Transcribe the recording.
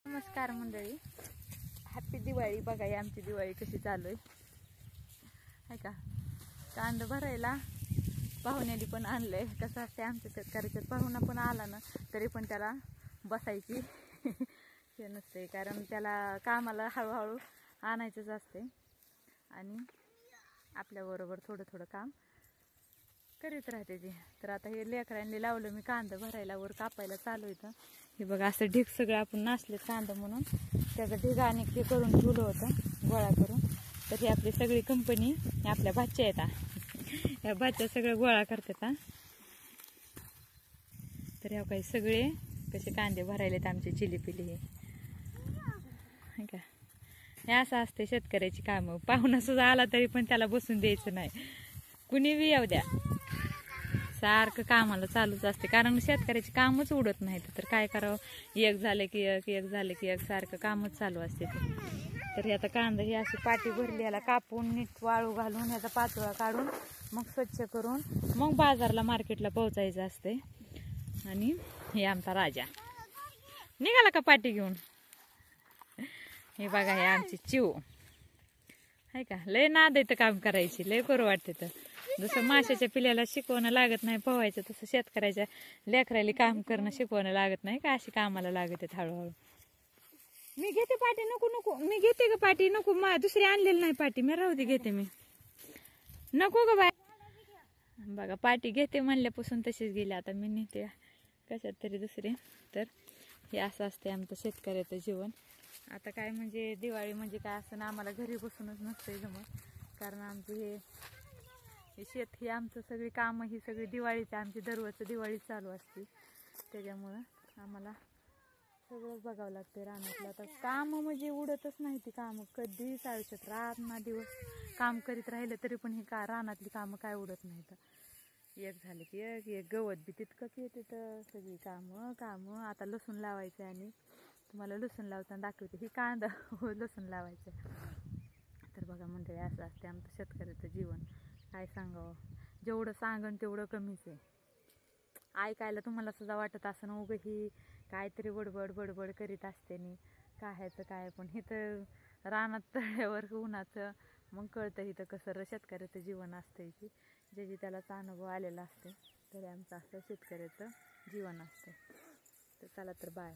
नमस्कार मंडळी, हॅपी दिवाळी. बघा ही आमची दिवाळी कशी चालू आहे का. कांदा भरायला पाहुण्यानी पण आणलंय. कसं असते आमच्या शेतकऱ्याच्यात, पाहुणा पण आला ना तरी पण त्याला बसायची हे नसते, कारण त्याला कामाला हळूहळू आणायचंच असते आणि आपल्याबरोबर थोडं थोडं काम करीत राहते ती. तर आता हे लेकरांनी लावलं मी कांदा भरायला, वर कापायला चालू येतं. हे बघा असं ढीग सगळं आपण नासले कांदा म्हणून त्याचं ढीग आणि हे करून ठेवलं होतं गोळा करून. तर ही आपली सगळी कंपनी आपल्या भाच्या येतात, या भाच्या सगळं गोळा करतात. तर ह्या काही सगळे कसे कांदे भरायलेत आमचे चिलीपिली हे का. हे असं असते शेतकऱ्याची कामं. पाहुणा सुद्धा आला तरी पण त्याला बसून द्यायचं नाही, कुणी बी येऊ द्या, सारखं कामाला चालूच असते. कारण शेतकऱ्याची कामच उडत नाहीत, तर काय करावं, एक झाले की एक झाले की एक सारखं कामच चालू असते ते. तर हे आता कांदा ही अशी पाटी भरली, याला कापून नीट वाळू घालून याचा पाचोळा काढून मग स्वच्छ करून मग बाजारला मार्केटला पोहोचायचं असते. आणि हे आमचा राजा निघाला का पाटी घेऊन. हे बघा हे आमची चिव आहे का, लय नाद येतं काम करायची, लय करू वाटते. तर जसं माशाच्या पिल्याला शिकवणं लागत नाही पोहायचं, तसं शेतकऱ्याच्या लेकराला काम करणं शिकवणं लागत नाही का, अशी कामाला लागत आहेत हळूहळू. मी घेते पाटी, नको नको मी घेते ग पाटी, नको दुसरी आणलेली नाही पाटी, मी राहू दे घेते मी, नको ग बाय. बघा पाटी घेते म्हणल्यापासून तशीच गेली, आता मी नेते कशात तरी दुसरी. तर हे असं असते आमचं शेतकऱ्याचं जीवन. आता काय म्हणजे दिवाळी म्हणजे काय असं ना, आम्हाला घरी बसूनच नसतंय जमत, कारण आमचे हे शेत ही आमचं सगळी कामं ही सगळी दिवाळीची आमची दरवर्षी दिवाळी चालू असते. त्याच्यामुळं आम्हाला सगळंच बघावं लागते रानातलं. आता कामं म्हणजे उडतच नाही ती कामं, कधीच आयुष्यात रात ना दिवस काम करीत राहिलं तरी पण ही रानातली कामं काय उडत नाहीत. एक झाले की एक गवत बी तितकंच येते, तर सगळी कामं. आता लसूण लावायचं आणि तुम्हाला लसूण लावताना दाखवते. ही कांदा लसूण लावायचं. तर बघा मंडळी असं असते आमचं शेतकऱ्याचं जीवन. काय सांगावं, जेवढं सांगन तेवढं कमीच आहे. ऐकायला तुम्हाला सुद्धा वाटत असं ना, उगं ही काहीतरी बडबड करीत असते नी कायचं काय. पण इथं रानात तळ्यावर उन्हाचं मग कळतं इथं कसं शेतकऱ्याचं जीवन असतं, की ज्याची त्यालाच अनुभव आलेला असते. तरी आमचं असं शेतकऱ्याचं जीवन असतं. तर चला तर बाय.